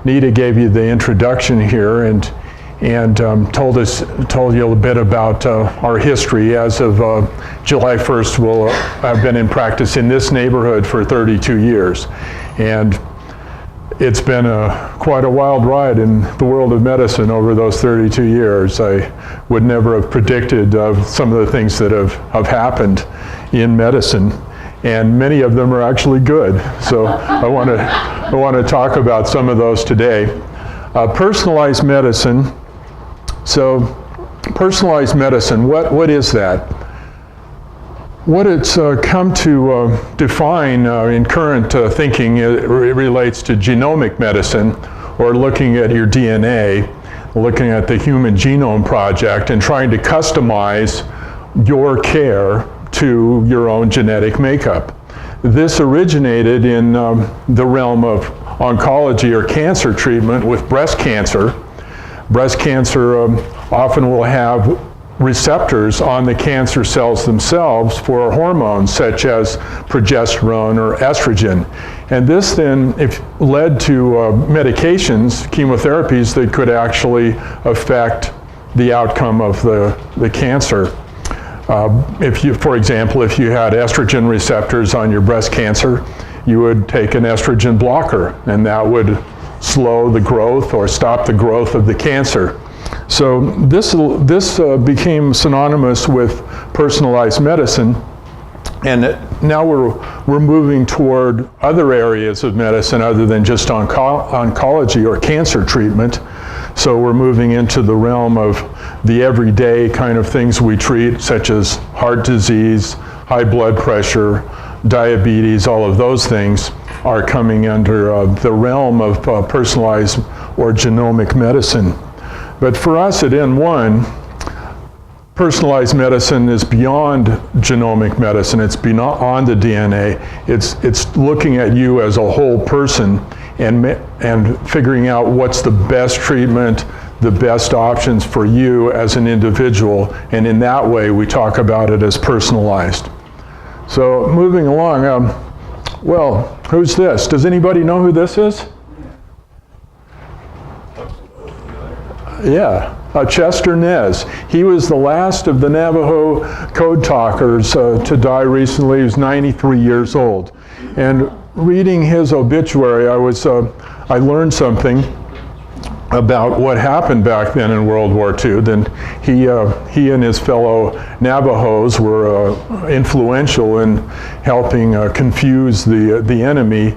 Nita gave you the introduction here and told you a bit about our history. As of July 1st, we'll have been in practice in this neighborhood for 32 years. And it's been quite a wild ride in the world of medicine over those 32 years. I would never have predicted some of the things that have happened in medicine. And many of them are actually good. So I want to talk about some of those today. Personalized medicine. So personalized medicine, what is that? What it's come to define in current thinking, it relates to genomic medicine, or looking at your DNA, looking at the Human Genome Project and trying to customize your care to your own genetic makeup. This originated in the realm of oncology or cancer treatment with breast cancer. Breast cancer often will have receptors on the cancer cells themselves for hormones such as progesterone or estrogen. And this then led to medications, chemotherapies that could actually affect the outcome of the cancer. For example, if you had estrogen receptors on your breast cancer, you would take an estrogen blocker, and that would slow the growth or stop the growth of the cancer. So this became synonymous with personalized medicine, and now we're moving toward other areas of medicine other than just oncology or cancer treatment. So we're moving into the realm of the everyday kind of things we treat, such as heart disease, high blood pressure, diabetes. All of those things are coming under the realm of personalized or genomic medicine. But for us at N1, personalized medicine is beyond genomic medicine. It's beyond the DNA. It's looking at you as a whole person and figuring out what's the best treatment, the best options for you as an individual, and in that way we talk about it as personalized. So moving along, well, who's this? Does anybody know who this is? Yeah, Chester Nez. He was the last of the Navajo code talkers to die recently. He was 93 years old. And reading his obituary, I learned something about what happened back then in World War II. Then he and his fellow Navajos were influential in helping confuse the enemy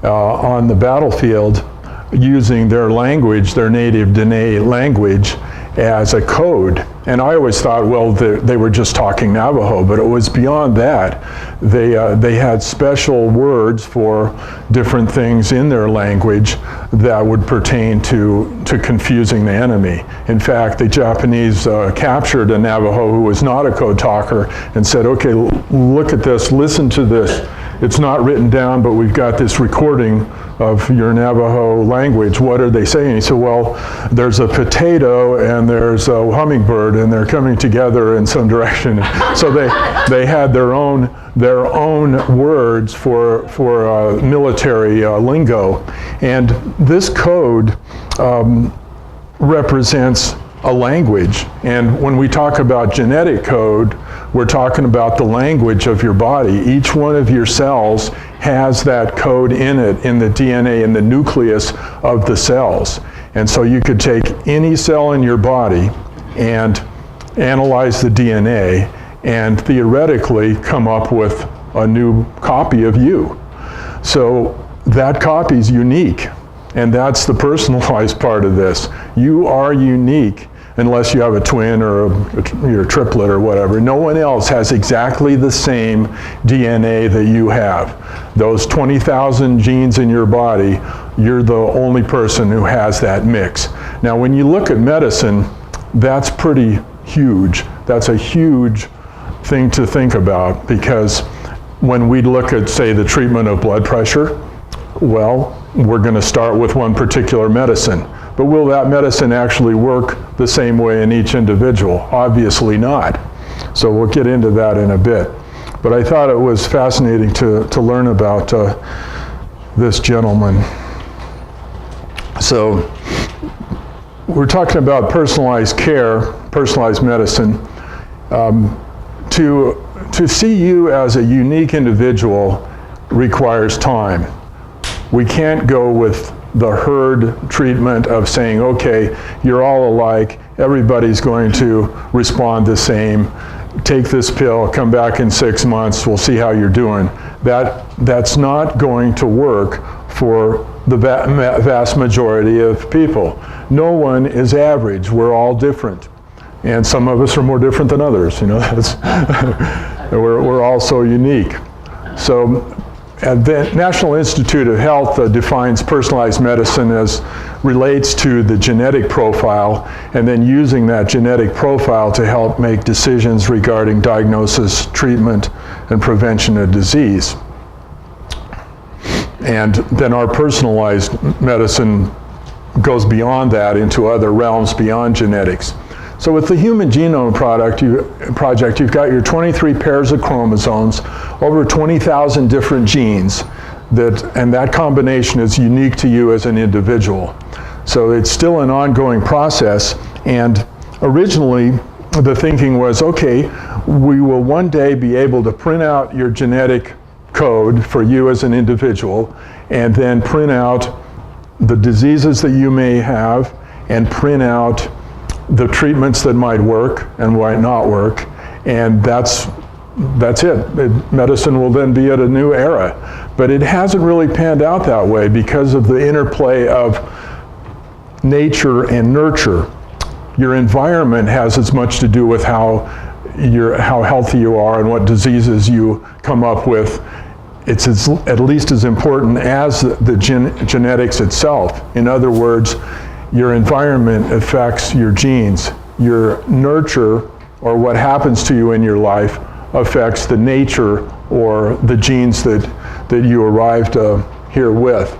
on the battlefield, using their language, their native Dene language, as a code. And I always thought, well, they were just talking Navajo, but it was beyond that. They had special words for different things in their language that would pertain to confusing the enemy. In fact, the Japanese captured a Navajo who was not a code talker and said, okay, look at this, listen to this. It's not written down, but we've got this recording of your Navajo language. What are they saying? He said, well, there's a potato and there's a hummingbird, and they're coming together in some direction. So they had their own words for military lingo. And this code represents a language. And when we talk about genetic code, we're talking about the language of your body. Each one of your cells has that code in it, in the DNA, in the nucleus of the cells. And so you could take any cell in your body and analyze the DNA and theoretically come up with a new copy of you. So that copy is unique, and that's the personalized part of this. You are unique unless you have a twin or you're a triplet or whatever. No one else has exactly the same DNA that you have. Those 20,000 genes in your body, you're the only person who has that mix. Now, when you look at medicine, that's pretty huge. That's a huge thing to think about, because when we look at, say, the treatment of blood pressure, well, we're going to start with one particular medicine. But will that medicine actually work the same way in each individual? Obviously not. So we'll get into that in a bit. But I thought it was fascinating to learn about this gentleman. So we're talking about personalized care, personalized medicine. To see you as a unique individual requires time. We can't go with the herd treatment of saying, okay, you're all alike, everybody's going to respond the same, take this pill, come back in 6 months, we'll see how you're doing. That's not going to work for the vast majority of people. No one is average, we're all different. And some of us are more different than others, you know, we're all so unique. So the National Institute of Health defines personalized medicine as relates to the genetic profile and then using that genetic profile to help make decisions regarding diagnosis, treatment, and prevention of disease. And then our personalized medicine goes beyond that into other realms beyond genetics. So with the Human Genome Project, you've got your 23 pairs of chromosomes, over 20,000 different genes, and that combination is unique to you as an individual. So it's still an ongoing process, and originally the thinking was, okay, we will one day be able to print out your genetic code for you as an individual, and then print out the diseases that you may have, and print out the treatments that might work and might not work, and that's it. Medicine will then be at a new era. But it hasn't really panned out that way because of the interplay of nature and nurture. Your environment has as much to do with how healthy you are and what diseases you come up with. It's at least as important as the genetics itself. In other words, your environment affects your genes. Your nurture, or what happens to you in your life, affects the nature or the genes that you arrived here with.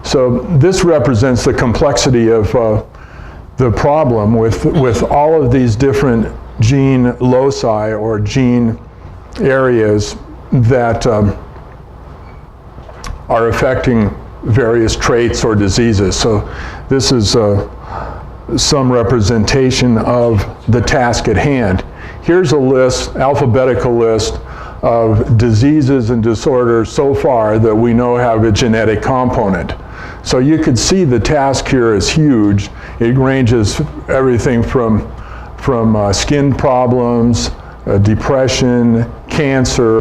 So this represents the complexity of the problem with all of these different gene loci or gene areas that are affecting various traits or diseases. So this is some representation of the task at hand. Here's a list, alphabetical list, of diseases and disorders so far that we know have a genetic component. So you could see the task here is huge. It ranges everything from skin problems, depression, cancer,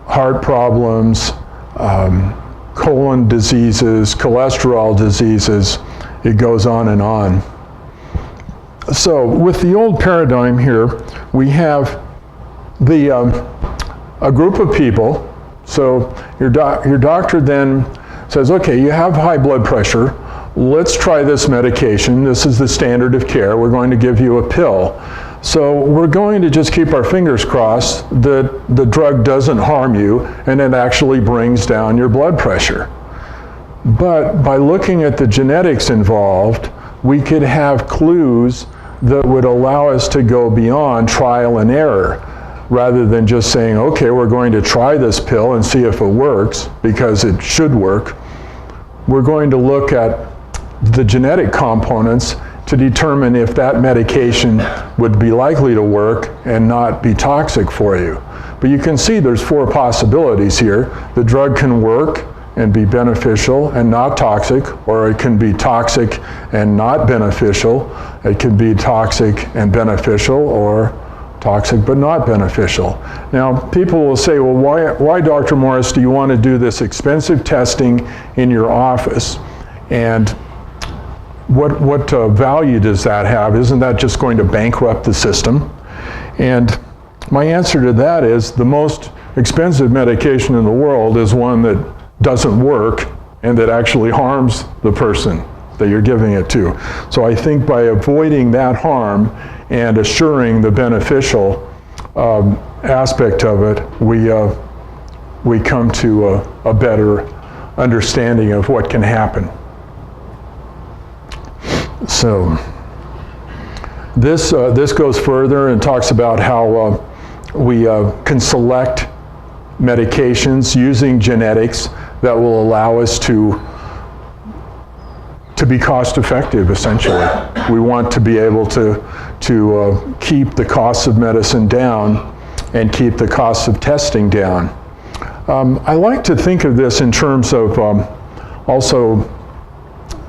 heart problems, colon diseases, cholesterol diseases. It goes on and on. So with the old paradigm here, we have a group of people. So your doctor then says, okay, you have high blood pressure. Let's try this medication. This is the standard of care. We're going to give you a pill. So we're going to just keep our fingers crossed that the drug doesn't harm you and it actually brings down your blood pressure. But by looking at the genetics involved, we could have clues that would allow us to go beyond trial and error, rather than just saying, okay, we're going to try this pill and see if it works, because it should work. We're going to look at the genetic components to determine if that medication would be likely to work and not be toxic for you. But you can see there's 4 possibilities here. The drug can work and be beneficial and not toxic, or it can be toxic and not beneficial. It can be toxic and beneficial, or toxic but not beneficial. Now, people will say, well, why, Dr. Morris, do you want to do this expensive testing in your office? And what value does that have? Isn't that just going to bankrupt the system? And my answer to that is the most expensive medication in the world is one that doesn't work and that actually harms the person that you're giving it to. So I think by avoiding that harm and assuring the beneficial aspect of it, we come to a better understanding of what can happen. So this goes further and talks about how we can select medications using genetics that will allow us to to be cost effective, essentially. We want to be able to keep the costs of medicine down and keep the costs of testing down. I like to think of this in terms of also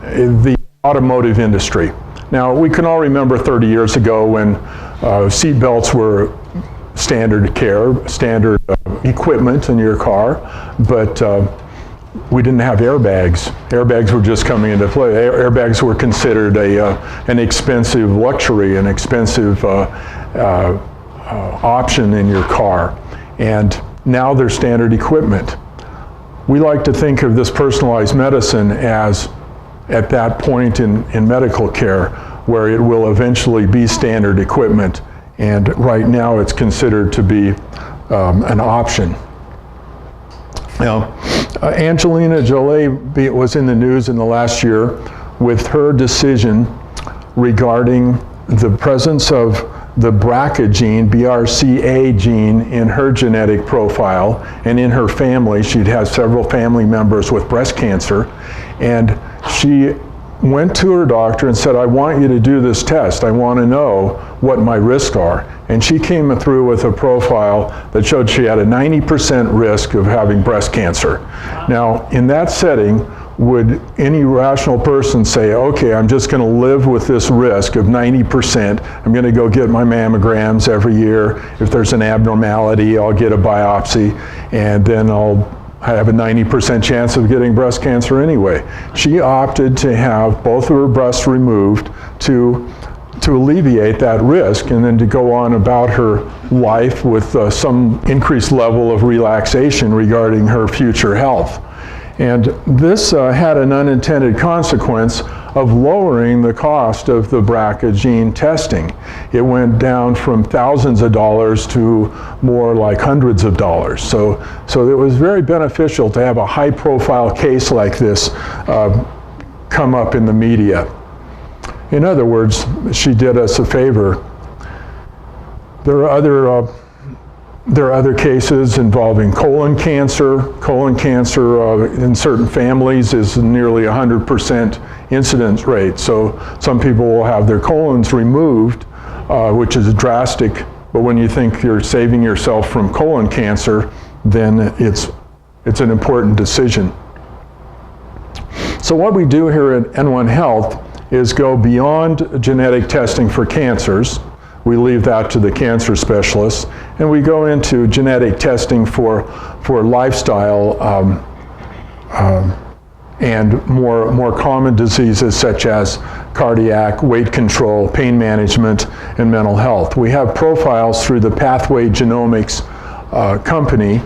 the automotive industry. Now, we can all remember 30 years ago when seat belts were standard care, standard equipment in your car, but we didn't have airbags. Airbags were just coming into play. Airbags were considered an expensive luxury, an expensive option in your car. And now they're standard equipment. We like to think of this personalized medicine as at that point in medical care where it will eventually be standard equipment, and right now it's considered to be an option. Now, Angelina Jolie was in the news in the last year with her decision regarding the presence of the BRCA gene, BRCA gene, in her genetic profile, and in her family. She'd had several family members with breast cancer, and she went to her doctor and said, I want you to do this test. I want to know what my risks are. And she came through with a profile that showed she had a 90% risk of having breast cancer. Now, in that setting, would any rational person say, okay, I'm just going to live with this risk of 90%. I'm going to go get my mammograms every year. If there's an abnormality, I'll get a biopsy, and then I have a 90% chance of getting breast cancer anyway. She opted to have both of her breasts removed to alleviate that risk, and then to go on about her life with some increased level of relaxation regarding her future health. And this had an unintended consequence of lowering the cost of the BRCA gene testing. It went down from thousands of dollars to more like hundreds of dollars. So it was very beneficial to have a high-profile case like this come up in the media. In other words, she did us a favor. There are other cases involving colon cancer. Colon cancer in certain families is nearly 100% incidence rate. So some people will have their colons removed, which is drastic, but when you think you're saving yourself from colon cancer, then it's an important decision. So what we do here at N1 Health is go beyond genetic testing for cancers. We leave that to the cancer specialists, and we go into genetic testing for lifestyle and more common diseases such as cardiac, weight control, pain management, and mental health. We have profiles through the Pathway Genomics company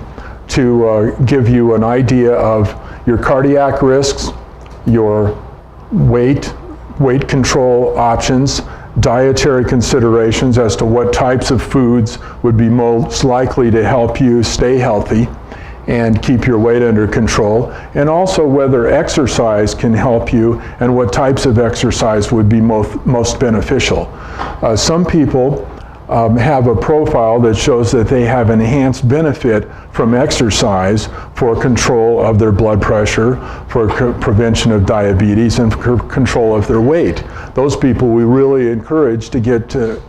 to give you an idea of your cardiac risks, your weight control options, dietary considerations as to what types of foods would be most likely to help you stay healthy and keep your weight under control, and also whether exercise can help you and what types of exercise would be most beneficial. Some people have a profile that shows that they have enhanced benefit from exercise for control of their blood pressure, for prevention of diabetes, and for control of their weight. Those people we really encourage to get to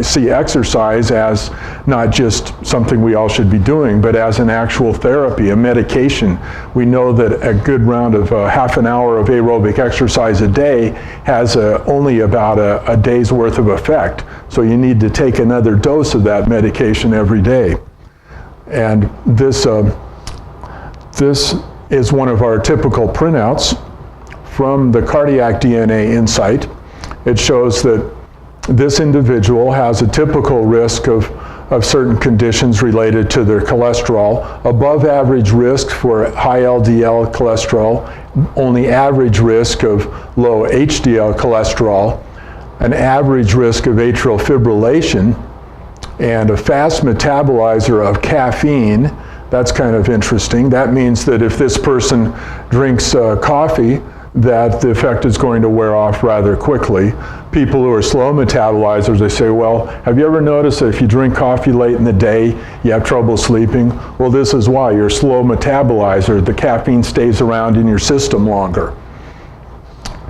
see exercise as not just something we all should be doing, but as an actual therapy, a medication. We know that a good round of half an hour of aerobic exercise a day has only about a day's worth of effect. So you need to take another dose of that medication every day. And this is one of our typical printouts from the cardiac DNA Insight. It shows that this individual has a typical risk of certain conditions related to their cholesterol, above average risk for high LDL cholesterol, only average risk of low HDL cholesterol, an average risk of atrial fibrillation, and a fast metabolizer of caffeine. That's kind of interesting. That means that if this person drinks coffee, that the effect is going to wear off rather quickly. People who are slow metabolizers, they say, well, have you ever noticed that if you drink coffee late in the day, you have trouble sleeping? Well, this is why. You're a slow metabolizer. The caffeine stays around in your system longer.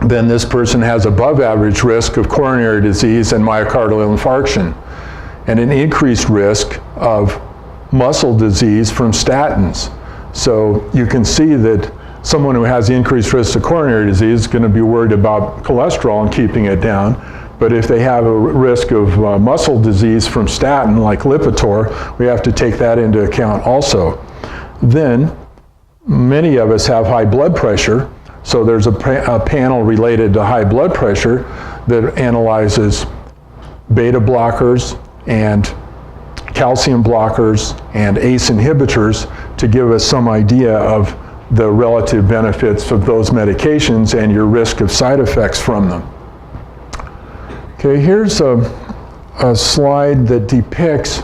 then this person has above average risk of coronary disease and myocardial infarction, and an increased risk of muscle disease from statins. So you can see that someone who has increased risk of coronary disease is going to be worried about cholesterol and keeping it down. But if they have a risk of muscle disease from statin, like Lipitor, we have to take that into account also. Then, many of us have high blood pressure, so there's a panel related to high blood pressure that analyzes beta blockers and calcium blockers and ACE inhibitors to give us some idea of the relative benefits of those medications and your risk of side effects from them. Okay, here's a slide that depicts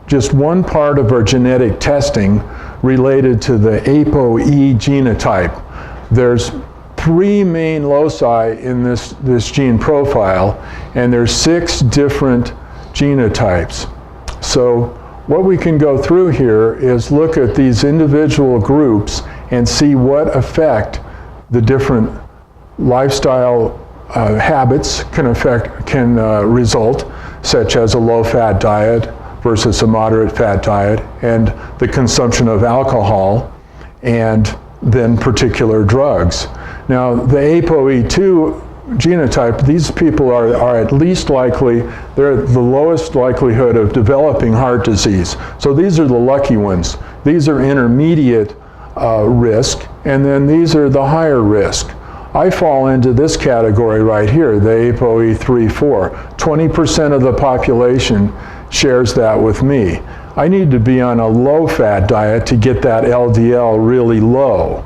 just one part of our genetic testing related to the ApoE genotype. There's 3 main loci in this gene profile, and there's 6 different genotypes. So what we can go through here is look at these individual groups and see what effect the different lifestyle habits can result, such as a low-fat diet versus a moderate fat diet, and the consumption of alcohol, and then particular drugs. Now, the ApoE2 genotype, these people are at least likely, they're at the lowest likelihood of developing heart disease. So these are the lucky ones. These are intermediate risk, and then these are the higher risk. I fall into this category right here, the ApoE3/4. 20% of the population shares that with me. I need to be on a low-fat diet to get that LDL really low.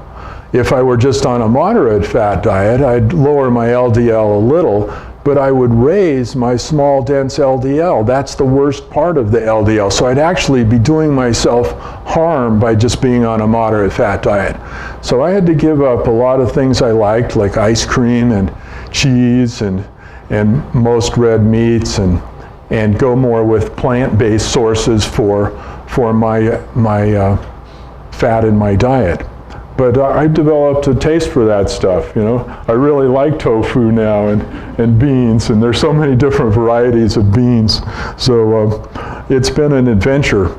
If I were just on a moderate fat diet, I'd lower my LDL a little, but I would raise my small dense LDL. That's the worst part of the LDL. So I'd actually be doing myself harm by just being on a moderate fat diet. So I had to give up a lot of things I liked, like ice cream and cheese and most red meats, and go more with plant-based sources for my fat in my diet. But I developed a taste for that stuff, you know. I really like tofu now and beans, and there's so many different varieties of beans. So it's been an adventure.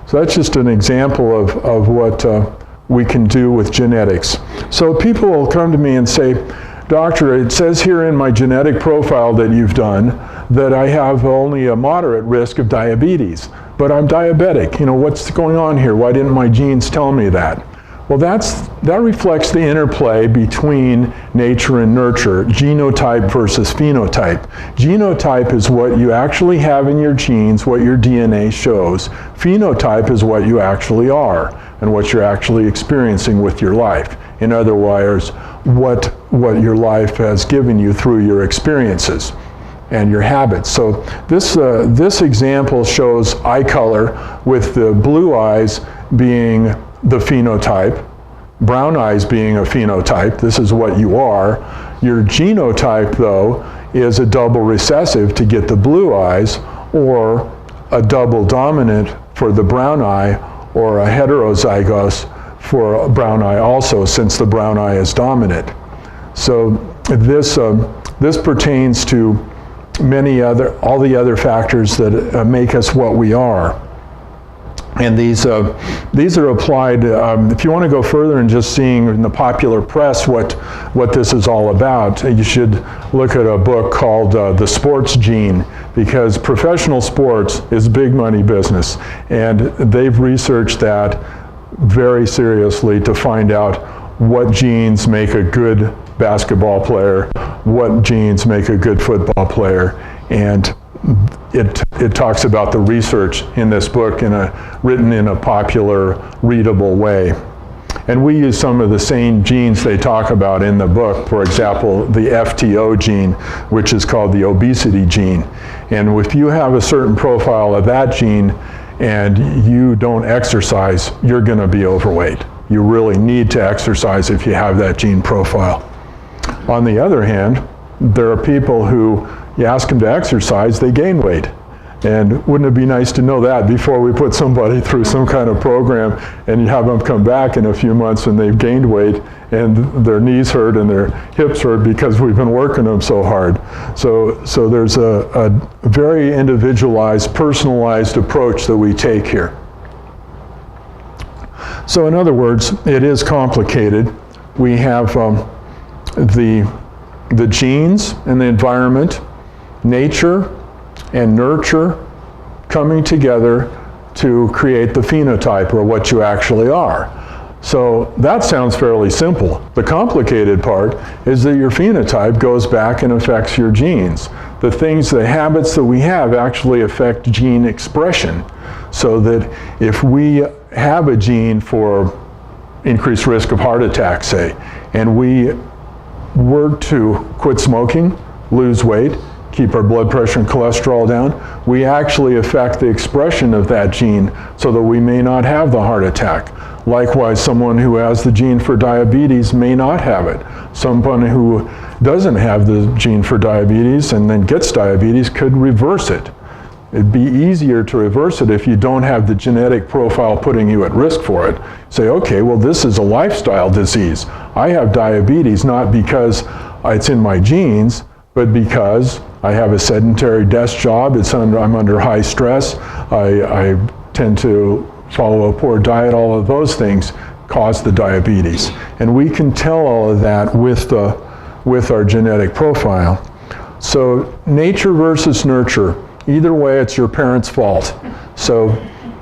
So that's just an example of what we can do with genetics. So people will come to me and say, Doctor, it says here in my genetic profile that you've done that I have only a moderate risk of diabetes, but I'm diabetic. You know, what's going on here? Why didn't my genes tell me that? Well, that reflects the interplay between nature and nurture, genotype versus phenotype. Genotype is what you actually have in your genes, what your DNA shows. Phenotype is what you actually are and what you're actually experiencing with your life. In other words, what your life has given you through your experiences and your habits. So this example shows eye color, with the blue eyes being the phenotype, brown eyes being a phenotype. This is what you are. Your genotype, though, is a double recessive to get the blue eyes, or a double dominant for the brown eye, or a heterozygous for a brown eye also, since the brown eye is dominant. So this pertains to all the other factors that make us what we are. And these are applied, if you want to go further and just seeing in the popular press what this is all about, you should look at a book called The Sports Gene, because professional sports is big money business. And they've researched that very seriously to find out what genes make a good basketball player, what genes make a good football player. And it talks about the research in this book written in a popular, readable way. And we use some of the same genes they talk about in the book. For example, the FTO gene, which is called the obesity gene. And if you have a certain profile of that gene and you don't exercise, you're going to be overweight. You really need to exercise if you have that gene profile. On the other hand, there are people who you ask them to exercise, they gain weight. And wouldn't it be nice to know that before we put somebody through some kind of program and you have them come back in a few months and they've gained weight and their knees hurt and their hips hurt because we've been working them so hard. So there's a very individualized, personalized approach that we take here. So in other words, it is complicated. We have the genes and the environment, nature and nurture coming together to create the phenotype, or what you actually are. So that sounds fairly simple. The complicated part is that your phenotype goes back and affects your genes. The habits that we have actually affect gene expression, so that if we have a gene for increased risk of heart attack, say, and we were to quit smoking, lose weight, keep our blood pressure and cholesterol down, we actually affect the expression of that gene so that we may not have the heart attack. Likewise, someone who has the gene for diabetes may not have it. Someone who doesn't have the gene for diabetes and then gets diabetes could reverse it. It'd be easier to reverse it if you don't have the genetic profile putting you at risk for it. Say, okay, well, this is a lifestyle disease. I have diabetes not because it's in my genes, but because I have a sedentary desk job, I'm under high stress, I tend to follow a poor diet, all of those things cause the diabetes. And we can tell all of that with our genetic profile. So nature versus nurture, either way it's your parents' fault. So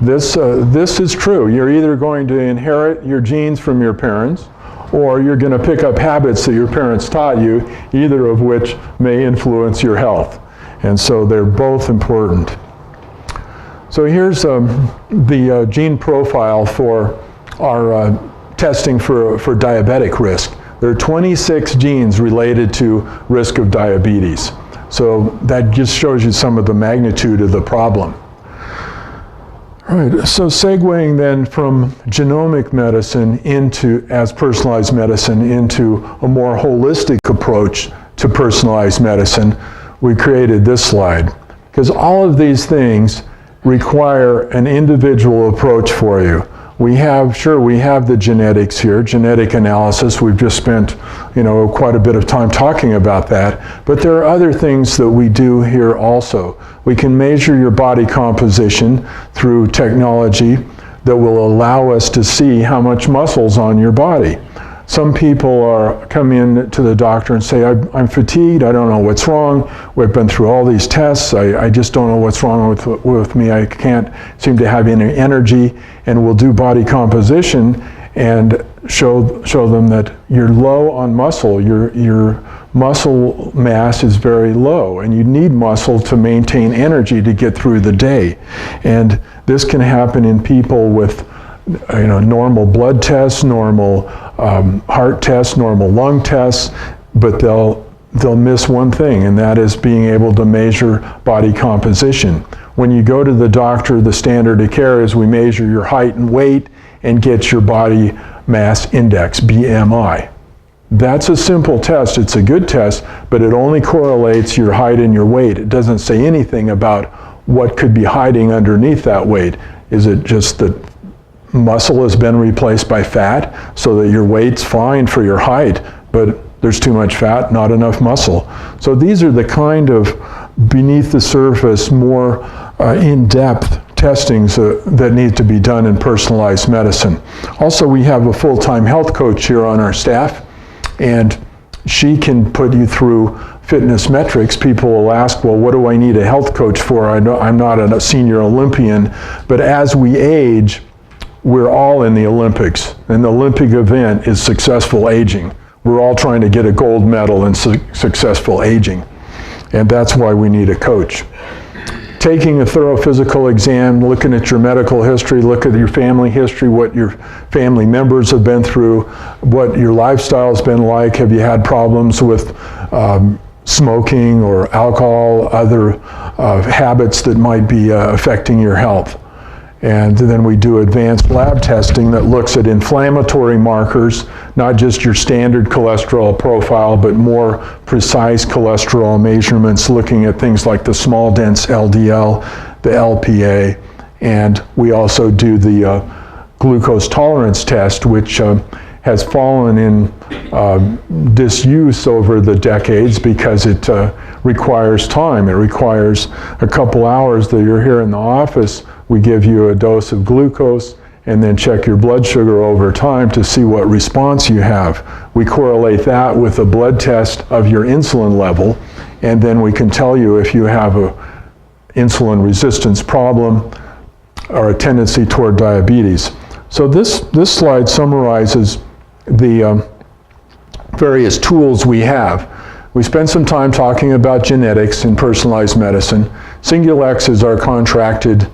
this is true. You're either going to inherit your genes from your parents, or you're going to pick up habits that your parents taught you, either of which may influence your health. And so they're both important. So here's the gene profile for our testing for diabetic risk. There are 26 genes related to risk of diabetes. So that just shows you some of the magnitude of the problem. All right, so segueing then from genomic medicine as personalized medicine into a more holistic approach to personalized medicine, we created this slide. Because all of these things require an individual approach for you. We have the genetics here, genetic analysis. We've just spent, quite a bit of time talking about that. But there are other things that we do here also. We can measure your body composition through technology that will allow us to see how much muscle's on your body. Some people come in to the doctor and say, I'm fatigued, I don't know what's wrong, we've been through all these tests, I just don't know what's wrong with me, I can't seem to have any energy, and we'll do body composition and show them that you're low on muscle, your muscle mass is very low, and you need muscle to maintain energy to get through the day. And this can happen in people with normal blood tests, normal heart tests, normal lung tests, but they'll miss one thing, and that is being able to measure body composition. When you go to the doctor, the standard of care is we measure your height and weight and get your body mass index, BMI. That's a simple test. It's a good test, but it only correlates your height and your weight. It doesn't say anything about what could be hiding underneath that weight. Is it just that muscle has been replaced by fat so that your weight's fine for your height, but there's too much fat, not enough muscle? So these are the kind of beneath the surface, more in-depth testings that need to be done in personalized medicine. Also, we have a full-time health coach here on our staff, and she can put you through fitness metrics. People will ask, well, what do I need a health coach for? I'm not a senior Olympian, but as we age, we're all in the Olympics, and the Olympic event is successful aging. We're all trying to get a gold medal in successful aging, and that's why we need a coach. Taking a thorough physical exam, looking at your medical history, look at your family history, what your family members have been through, what your lifestyle's been like. Have you had problems with smoking or alcohol, other habits that might be affecting your health? And then we do advanced lab testing that looks at inflammatory markers, not just your standard cholesterol profile, but more precise cholesterol measurements, looking at things like the small dense LDL, the LPA, and we also do the glucose tolerance test, which has fallen in disuse over the decades because it requires time. It requires a couple hours that you're here in the office. We give you a dose of glucose and then check your blood sugar over time to see what response you have. We correlate that with a blood test of your insulin level, and then we can tell you if you have a insulin resistance problem or a tendency toward diabetes. So this slide summarizes the various tools we have. We spent some time talking about genetics and personalized medicine. Singulex is our contracted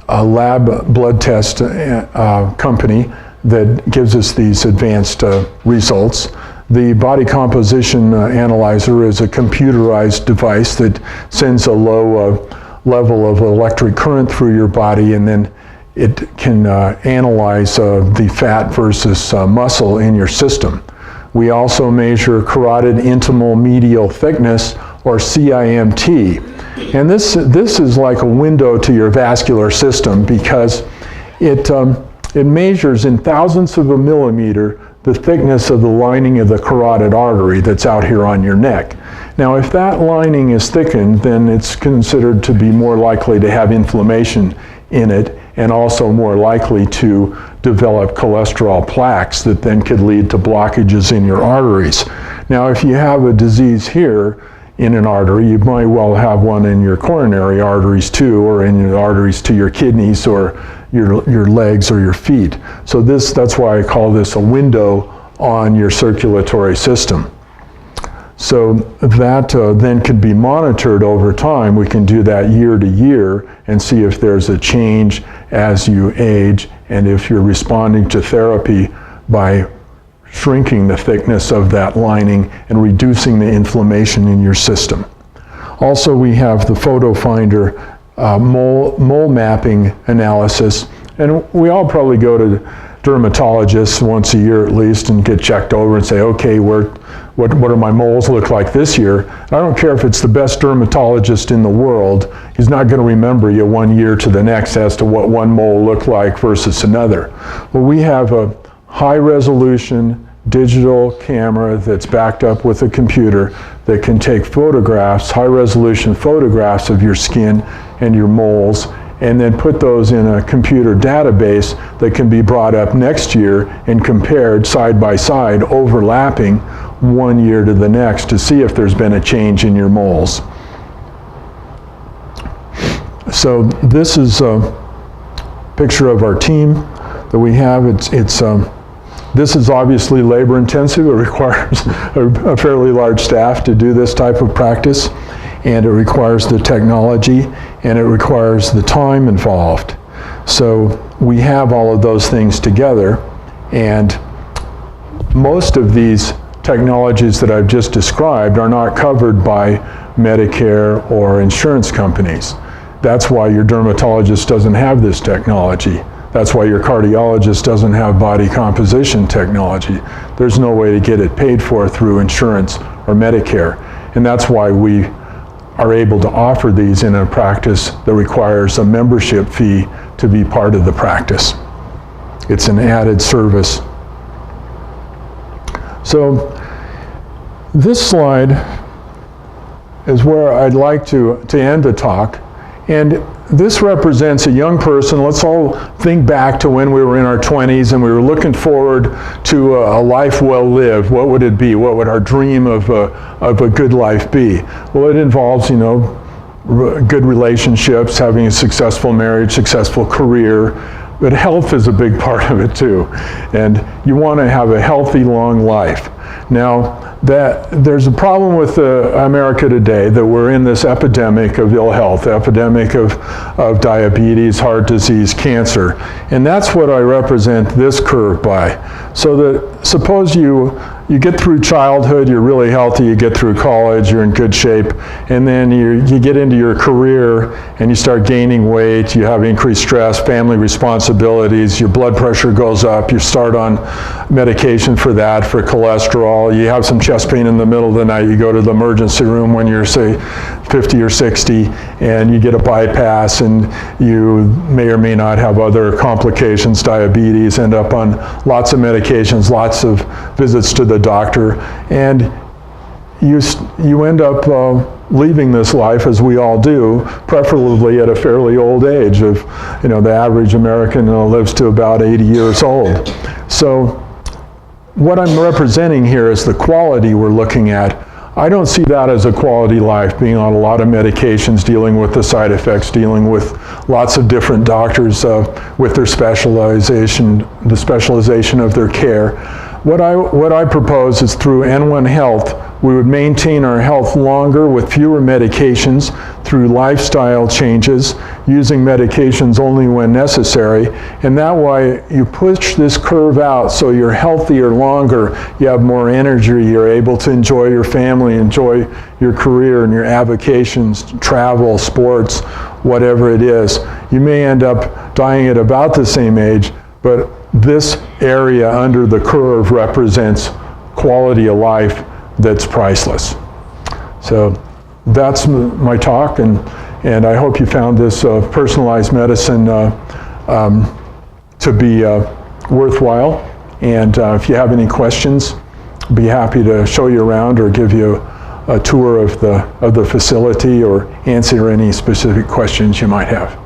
lab blood test company that gives us these advanced results. The body composition analyzer is a computerized device that sends a low level of electric current through your body, and then it can analyze the fat versus muscle in your system. We also measure carotid intimal medial thickness, or CIMT. And this is like a window to your vascular system because it measures in thousandths of a millimeter the thickness of the lining of the carotid artery that's out here on your neck. Now, if that lining is thickened, then it's considered to be more likely to have inflammation in it, and also more likely to develop cholesterol plaques that then could lead to blockages in your arteries. Now, if you have a disease here in an artery, you might well have one in your coronary arteries too, or in your arteries to your kidneys or your legs or your feet. So that's why I call this a window on your circulatory system. So that then could be monitored over time. We can do that year to year and see if there's a change as you age and if you're responding to therapy by shrinking the thickness of that lining and reducing the inflammation in your system. Also, we have the photo finder mole mapping analysis, and we all probably go to dermatologists once a year at least and get checked over and say, okay, what do my moles look like this year? And I don't care if it's the best dermatologist in the world, he's not going to remember you 1 year to the next as to what one mole looked like versus another. Well, we have a high resolution digital camera that's backed up with a computer that can take photographs, high resolution photographs of your skin and your moles, and then put those in a computer database that can be brought up next year and compared side by side, overlapping 1 year to the next to see if there's been a change in your moles. So this is a picture of our team that we have. This is obviously labor intensive. It requires a fairly large staff to do this type of practice, and it requires the technology, and it requires the time involved. So we have all of those things together, and most of these technologies that I've just described are not covered by Medicare or insurance companies. That's why your dermatologist doesn't have this technology. That's why your cardiologist doesn't have body composition technology. There's no way to get it paid for through insurance or Medicare. And that's why we are able to offer these in a practice that requires a membership fee to be part of the practice. It's an added service. So this slide is where I'd like to end the talk. And this represents a young person. Let's all think back to when we were in our 20s and we were looking forward to a life well lived. What would it be? What would our dream of a good life be? Well, it involves, good relationships, having a successful marriage, successful career, but health is a big part of it too. And you want to have a healthy, long life. Now, there's a problem with America today that we're in this epidemic of ill health, epidemic of diabetes, heart disease, cancer. And that's what I represent this curve by. So that suppose you you get through childhood, you're really healthy, you get through college, you're in good shape, and then you get into your career and you start gaining weight, you have increased stress, family responsibilities, your blood pressure goes up, you start on medication for that, for cholesterol, you have some chest pain in the middle of the night, you go to the emergency room when you're, say, 50 or 60, and you get a bypass, and you may or may not have other complications, diabetes, end up on lots of medications, lots of visits to the doctor, and you end up leaving this life, as we all do, preferably at a fairly old age. Of, the average American lives to about 80 years old. So what I'm representing here is the quality we're looking at. I don't see that as a quality life, being on a lot of medications, dealing with the side effects, dealing with lots of different doctors with their specialization, the specialization of their care. What I propose is through N1 Health, we would maintain our health longer with fewer medications through lifestyle changes, using medications only when necessary, and that way you push this curve out so you're healthier longer, you have more energy, you're able to enjoy your family, enjoy your career and your avocations, travel, sports, whatever it is. You may end up dying at about the same age, but this area under the curve represents quality of life that's priceless. So that's my talk, and I hope you found this personalized medicine to be worthwhile. And if you have any questions, I'd be happy to show you around or give you a tour of the facility or answer any specific questions you might have.